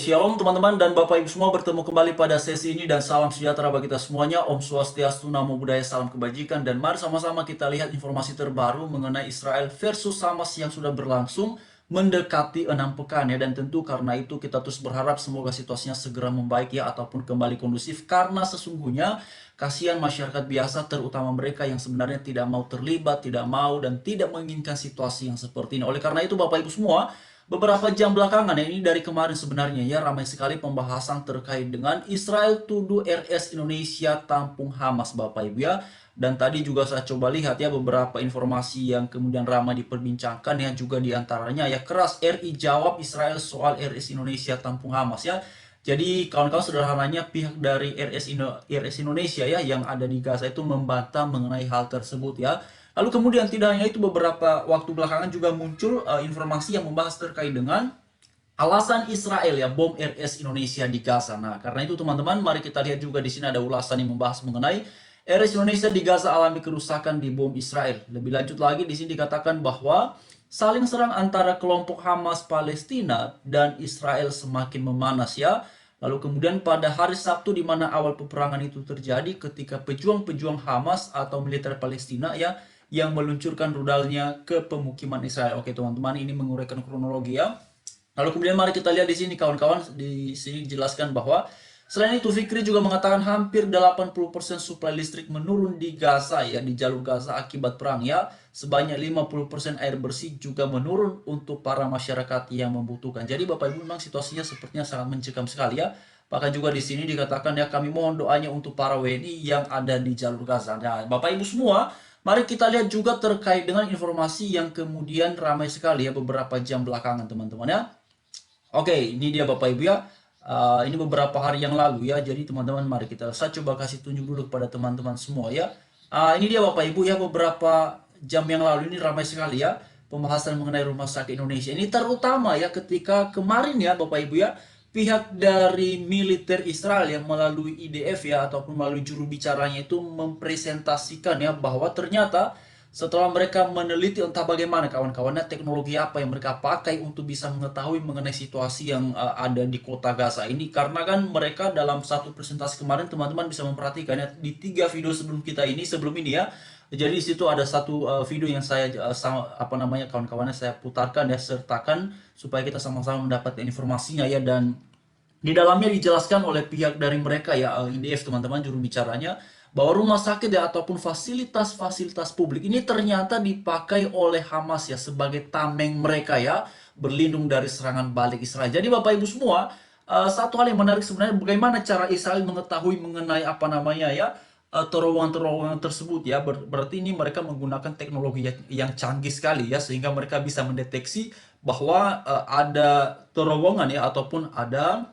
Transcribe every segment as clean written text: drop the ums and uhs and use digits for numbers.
Shalom teman-teman dan Bapak Ibu semua, bertemu kembali pada sesi ini dan salam sejahtera bagi kita semuanya. Om Swastiastu, Namo Buddhaya, salam kebajikan. Dan mari sama-sama kita lihat informasi terbaru mengenai Israel versus Hamas yang sudah berlangsung mendekati 6 pekan ya. Dan tentu karena itu kita terus berharap semoga situasinya segera membaik ya, ataupun kembali kondusif, karena sesungguhnya kasihan masyarakat biasa, terutama mereka yang sebenarnya tidak mau terlibat, tidak mau dan tidak menginginkan situasi yang seperti ini. Oleh karena itu Bapak Ibu semua, beberapa jam belakangan ya, ini dari kemarin sebenarnya ya, ramai sekali pembahasan terkait dengan Israel tuduh RS Indonesia tampung Hamas Bapak Ibu ya. Dan tadi juga saya coba lihat ya beberapa informasi yang kemudian ramai diperbincangkan ya, juga diantaranya ya keras RI jawab Israel soal RS Indonesia tampung Hamas ya. Jadi kawan-kawan, sederhananya pihak dari RS Indonesia ya yang ada di Gaza itu membantah mengenai hal tersebut ya. Lalu kemudian tidak hanya itu, beberapa waktu belakangan juga muncul informasi yang membahas terkait dengan alasan Israel ya bom RS Indonesia di Gaza. Nah, karena itu teman-teman, mari kita lihat juga di sini ada ulasan yang membahas mengenai RS Indonesia di Gaza alami kerusakan di bom Israel. Lebih lanjut lagi di sini dikatakan bahwa saling serang antara kelompok Hamas Palestina dan Israel semakin memanas ya. Lalu kemudian pada hari Sabtu di mana awal peperangan itu terjadi, ketika pejuang-pejuang Hamas atau militer Palestina ya yang meluncurkan rudalnya ke pemukiman Israel. Oke teman-teman, ini menguraikan kronologi ya. Lalu kemudian mari kita lihat di sini kawan-kawan, di sini dijelaskan bahwa selain itu Fikri juga mengatakan hampir 80% suplai listrik menurun di Gaza ya, di jalur Gaza akibat perang ya. Sebanyak 50% air bersih juga menurun untuk para masyarakat yang membutuhkan. Jadi Bapak Ibu, memang situasinya sepertinya sangat mencekam sekali ya. Bahkan juga di sini dikatakan ya, kami mohon doanya untuk para WNI yang ada di jalur Gaza. Nah, Bapak Ibu semua, mari kita lihat juga terkait dengan informasi yang kemudian ramai sekali ya beberapa jam belakangan teman-teman ya. Oke, ini dia Bapak Ibu ya. Ini beberapa hari yang lalu ya. Jadi teman-teman, mari saya coba kasih tunjuk dulu kepada teman-teman semua ya. Ini dia Bapak Ibu ya, beberapa jam yang lalu ini ramai sekali ya pembahasan mengenai Rumah Sakit Indonesia. Ini terutama ya ketika kemarin ya Bapak Ibu ya, pihak dari militer Israel yang melalui IDF ya ataupun melalui juru bicaranya itu mempresentasikan ya bahwa ternyata setelah mereka meneliti entah bagaimana kawan-kawannya teknologi apa yang mereka pakai untuk bisa mengetahui mengenai situasi yang ada di kota Gaza ini, karena kan mereka dalam satu presentasi kemarin teman-teman bisa memperhatikan ya di 3 video sebelum ini ya. Jadi di situ ada satu video yang saya apa namanya kawan-kawannya saya putarkan ya, sertakan supaya kita sama-sama mendapatkan informasinya ya. Dan di dalamnya dijelaskan oleh pihak dari mereka ya, IDF teman-teman, juru bicaranya, bahwa rumah sakit ya ataupun fasilitas-fasilitas publik ini ternyata dipakai oleh Hamas ya sebagai tameng mereka ya, berlindung dari serangan balik Israel. Jadi Bapak Ibu semua, satu hal yang menarik sebenarnya bagaimana cara Israel mengetahui mengenai apa namanya ya terowongan-terowongan tersebut ya. Berarti ini mereka menggunakan teknologi yang canggih sekali ya, sehingga mereka bisa mendeteksi bahwa ada terowongan ya ataupun ada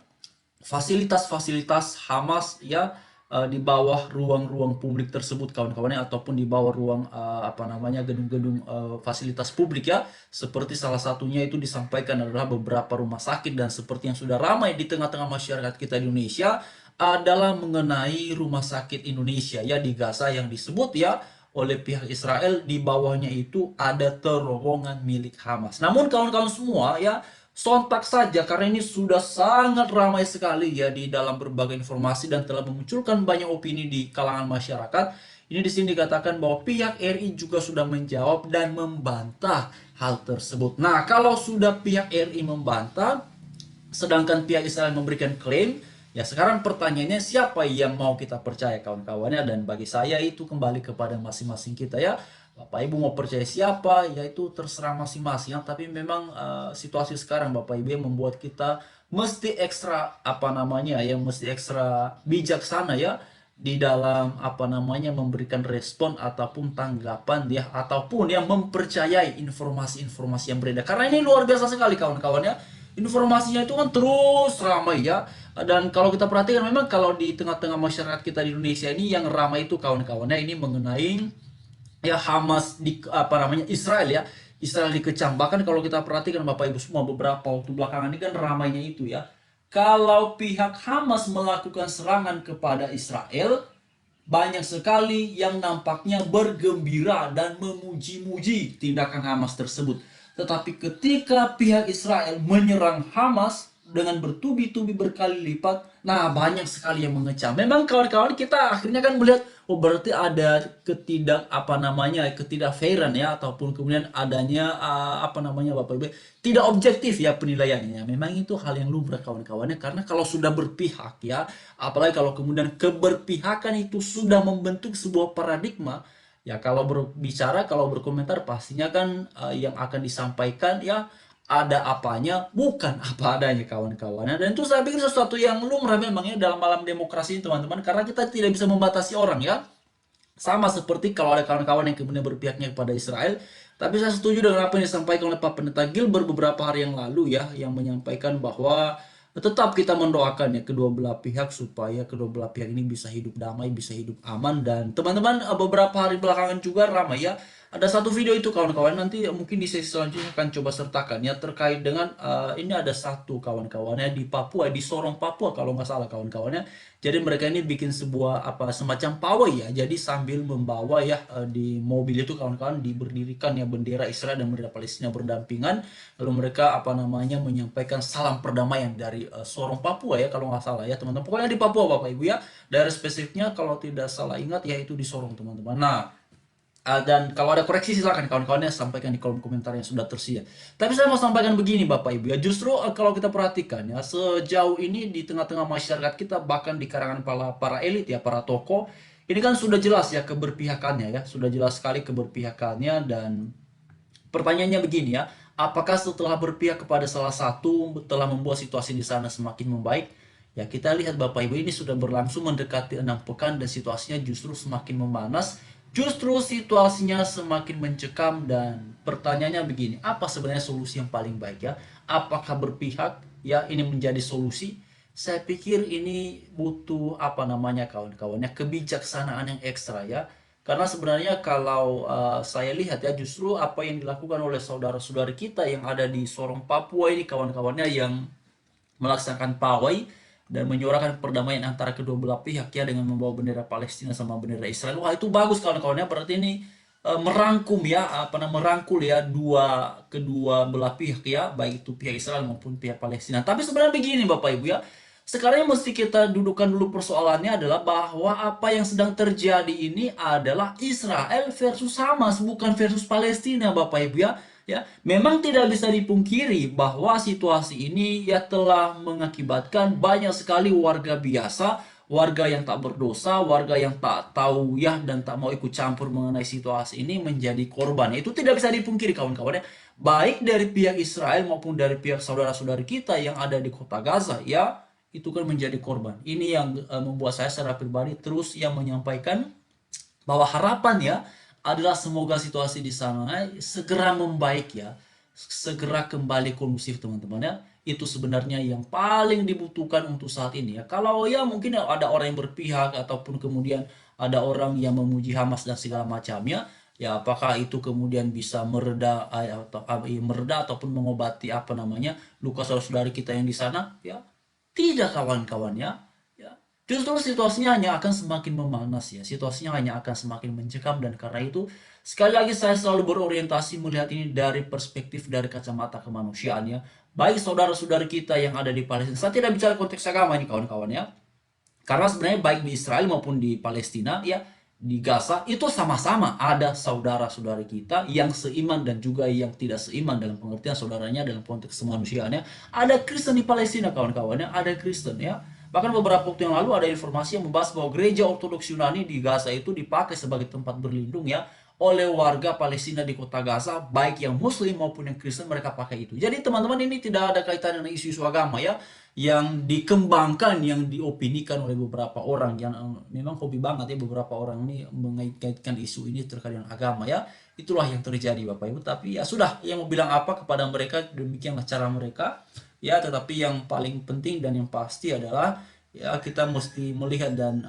fasilitas-fasilitas Hamas ya di bawah ruang-ruang publik tersebut kawan-kawannya, ataupun di bawah ruang apa namanya gedung-gedung fasilitas publik ya. Seperti salah satunya itu disampaikan adalah beberapa rumah sakit, dan seperti yang sudah ramai di tengah-tengah masyarakat kita di Indonesia adalah mengenai Rumah Sakit Indonesia ya di Gaza yang disebut ya oleh pihak Israel di bawahnya itu ada terowongan milik Hamas. Namun kawan-kawan semua ya, sontak saja karena ini sudah sangat ramai sekali ya di dalam berbagai informasi dan telah memunculkan banyak opini di kalangan masyarakat. Ini di sini dikatakan bahwa pihak RI juga sudah menjawab dan membantah hal tersebut. Nah, kalau sudah pihak RI membantah, sedangkan pihak Israel memberikan klaim, ya sekarang pertanyaannya siapa yang mau kita percaya kawan-kawannya. Dan bagi saya itu kembali kepada masing-masing kita ya. Bapak Ibu mau percaya siapa, ya itu terserah masing-masing ya. Tapi memang situasi sekarang Bapak Ibu yang membuat kita mesti ekstra apa namanya ya, mesti ekstra bijaksana ya di dalam apa namanya memberikan respon ataupun tanggapan ya, ataupun yang mempercayai informasi-informasi yang beredar. Karena ini luar biasa sekali kawan-kawan ya. Informasinya itu kan terus ramai ya. Dan kalau kita perhatikan memang kalau di tengah-tengah masyarakat kita di Indonesia ini yang ramai itu kawan-kawannya ini mengenai ya Hamas di apa namanya Israel ya. Israel dikecam. Bahkan kalau kita perhatikan Bapak Ibu semua beberapa waktu belakangan ini kan ramainya itu ya. Kalau pihak Hamas melakukan serangan kepada Israel, banyak sekali yang nampaknya bergembira dan memuji-muji tindakan Hamas tersebut. Tetapi ketika pihak Israel menyerang Hamas, dengan bertubi-tubi berkali lipat. Nah, banyak sekali yang mengecam. Memang kawan-kawan kita akhirnya kan melihat, oh berarti ada ketidak fairan ya, ataupun kemudian adanya Bapak Ibu, tidak objektif ya penilaiannya. Memang itu hal yang lumrah kawan-kawannya, karena kalau sudah berpihak ya, apalagi kalau kemudian keberpihakan itu sudah membentuk sebuah paradigma, ya kalau berbicara, kalau berkomentar pastinya kan yang akan disampaikan ya ada apanya, bukan apa adanya kawan-kawan. Dan itu saya pikir sesuatu yang lumrah memang ya dalam alam demokrasi ini, teman-teman, karena kita tidak bisa membatasi orang ya. Sama seperti kalau ada kawan-kawan yang kemudian berpihaknya kepada Israel. Tapi saya setuju dengan apa yang disampaikan oleh Pak Pendeta Gilbert beberapa hari yang lalu ya, yang menyampaikan bahwa tetap kita mendoakan ya kedua belah pihak, supaya kedua belah pihak ini bisa hidup damai, bisa hidup aman. Dan teman-teman, beberapa hari belakangan juga ramai ya, ada satu video itu kawan-kawan, nanti mungkin di sesi selanjutnya akan coba sertakan ya, terkait dengan ini ada satu kawan-kawannya di Papua, di Sorong Papua kalau nggak salah kawan-kawannya. Jadi mereka ini bikin sebuah semacam pawai ya. Jadi sambil membawa ya di mobil itu kawan-kawan diberdirikan ya bendera Israel dan bendera Palestina berdampingan. Lalu mereka menyampaikan salam perdamaian dari Sorong Papua ya kalau nggak salah ya teman-teman. Pokoknya di Papua Bapak Ibu ya. Daerah spesifiknya kalau tidak salah ingat ya itu di Sorong teman-teman. Nah, dan kalau ada koreksi silakan kawan-kawannya sampaikan di kolom komentar yang sudah tersedia. Tapi saya mau sampaikan begini Bapak Ibu ya, justru kalau kita perhatikan ya, sejauh ini di tengah-tengah masyarakat kita, bahkan di karangan para elit ya, para tokoh, ini kan sudah jelas ya keberpihakannya ya, sudah jelas sekali keberpihakannya. Dan pertanyaannya begini ya, apakah setelah berpihak kepada salah satu telah membuat situasi di sana semakin membaik? Ya kita lihat Bapak Ibu, ini sudah berlangsung mendekati 6 pekan dan situasinya justru semakin memanas. Justru situasinya semakin mencekam. Dan pertanyaannya begini, apa sebenarnya solusi yang paling baik ya? Apakah berpihak ya ini menjadi solusi? Saya pikir ini butuh kawan-kawannya kebijaksanaan yang ekstra ya. Karena sebenarnya kalau saya lihat ya, justru apa yang dilakukan oleh saudara-saudari kita yang ada di Sorong Papua ini kawan-kawannya, yang melaksanakan pawai dan menyuarakan perdamaian antara kedua belah pihak ya, dengan membawa bendera Palestina sama bendera Israel. Wah itu bagus kawan-kawannya, berarti ini merangkum ya, merangkul ya kedua belah pihak ya, baik itu pihak Israel maupun pihak Palestina. Tapi sebenarnya begini Bapak Ibu ya, sekarang yang mesti kita dudukkan dulu persoalannya adalah bahwa apa yang sedang terjadi ini adalah Israel versus Hamas, bukan versus Palestina Bapak Ibu ya. Ya, memang tidak bisa dipungkiri bahwa situasi ini ya telah mengakibatkan banyak sekali warga biasa, warga yang tak berdosa, warga yang tak tahu ya dan tak mau ikut campur mengenai situasi ini menjadi korban. Itu tidak bisa dipungkiri kawan-kawan ya. Baik dari pihak Israel maupun dari pihak saudara-saudari kita yang ada di kota Gaza ya, itu kan menjadi korban. Ini yang membuat saya secara pribadi terus yang menyampaikan bahwa harapan ya adalah semoga situasi di sana segera membaik ya, segera kembali kondusif teman-teman ya. Itu sebenarnya yang paling dibutuhkan untuk saat ini ya. Kalau ya mungkin ada orang yang berpihak ataupun kemudian ada orang yang memuji Hamas dan segala macamnya, ya apakah itu kemudian bisa mereda ataupun mengobati luka saudara-saudari kita yang di sana ya? Tidak kawan-kawannya. Justru situasinya hanya akan semakin memanas ya, situasinya hanya akan semakin mencekam. Dan karena itu sekali lagi saya selalu berorientasi melihat ini dari perspektif, dari kacamata kemanusiaan ya. Baik saudara-saudari kita yang ada di Palestina, saya tidak bicara konteks agama ini kawan-kawan ya, karena sebenarnya baik di Israel maupun di Palestina ya, di Gaza itu sama-sama ada saudara-saudari kita yang seiman dan juga yang tidak seiman, dalam pengertian saudaranya dalam konteks kemanusiaannya. Ada Kristen di Palestina kawan-kawannya, ada Kristen ya. Bahkan beberapa waktu yang lalu ada informasi yang membahas bahwa gereja Ortodoks Yunani di Gaza itu dipakai sebagai tempat berlindung ya oleh warga Palestina di kota Gaza, baik yang Muslim maupun yang Kristen, mereka pakai itu. Jadi teman-teman, ini tidak ada kaitan dengan isu-isu agama ya, yang dikembangkan, yang diopinikan oleh beberapa orang yang memang hobi banget ya, beberapa orang ini mengaitkan isu ini terkait dengan agama ya. Itulah yang terjadi Bapak Ibu. Tapi ya sudah, yang mau bilang apa kepada mereka, demikianlah cara mereka ya. Tetapi yang paling penting dan yang pasti adalah ya kita mesti melihat dan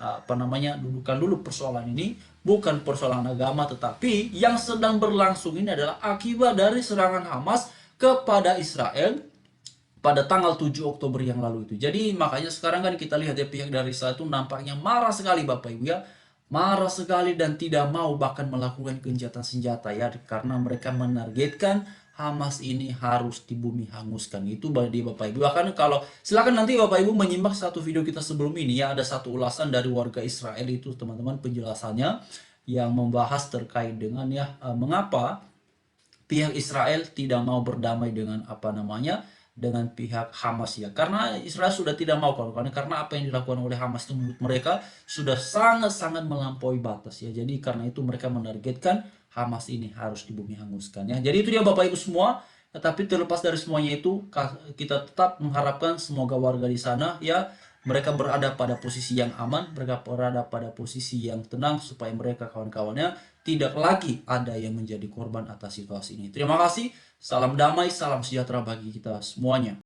dudukan dulu persoalan ini, bukan persoalan agama, tetapi yang sedang berlangsung ini adalah akibat dari serangan Hamas kepada Israel pada tanggal 7 Oktober yang lalu itu. Jadi makanya sekarang kan kita lihat ya, pihak dari Israel itu nampaknya marah sekali Bapak Ibu ya, marah sekali dan tidak mau bahkan melakukan gencatan senjata ya, karena mereka menargetkan Hamas ini harus di bumi hanguskan. Itu bagi Bapak Ibu. Bahkan kalau silakan nanti Bapak Ibu menyimak satu video kita sebelum ini ya, ada satu ulasan dari warga Israel itu teman-teman, penjelasannya yang membahas terkait dengan ya mengapa pihak Israel tidak mau berdamai dengan apa namanya, dengan pihak Hamas ya, karena Israel sudah tidak mau karena apa yang dilakukan oleh Hamas itu menurut mereka sudah sangat-sangat melampaui batas ya. Jadi karena itu mereka menargetkan Hamas ini harus di bumi hanguskan ya. Jadi itu dia Bapak Ibu semua. Tetapi terlepas dari semuanya itu, kita tetap mengharapkan semoga warga di sana ya, mereka berada pada posisi yang aman, mereka berada pada posisi yang tenang, supaya mereka kawan-kawannya tidak lagi ada yang menjadi korban atas situasi ini. Terima kasih, salam damai, salam sejahtera bagi kita semuanya.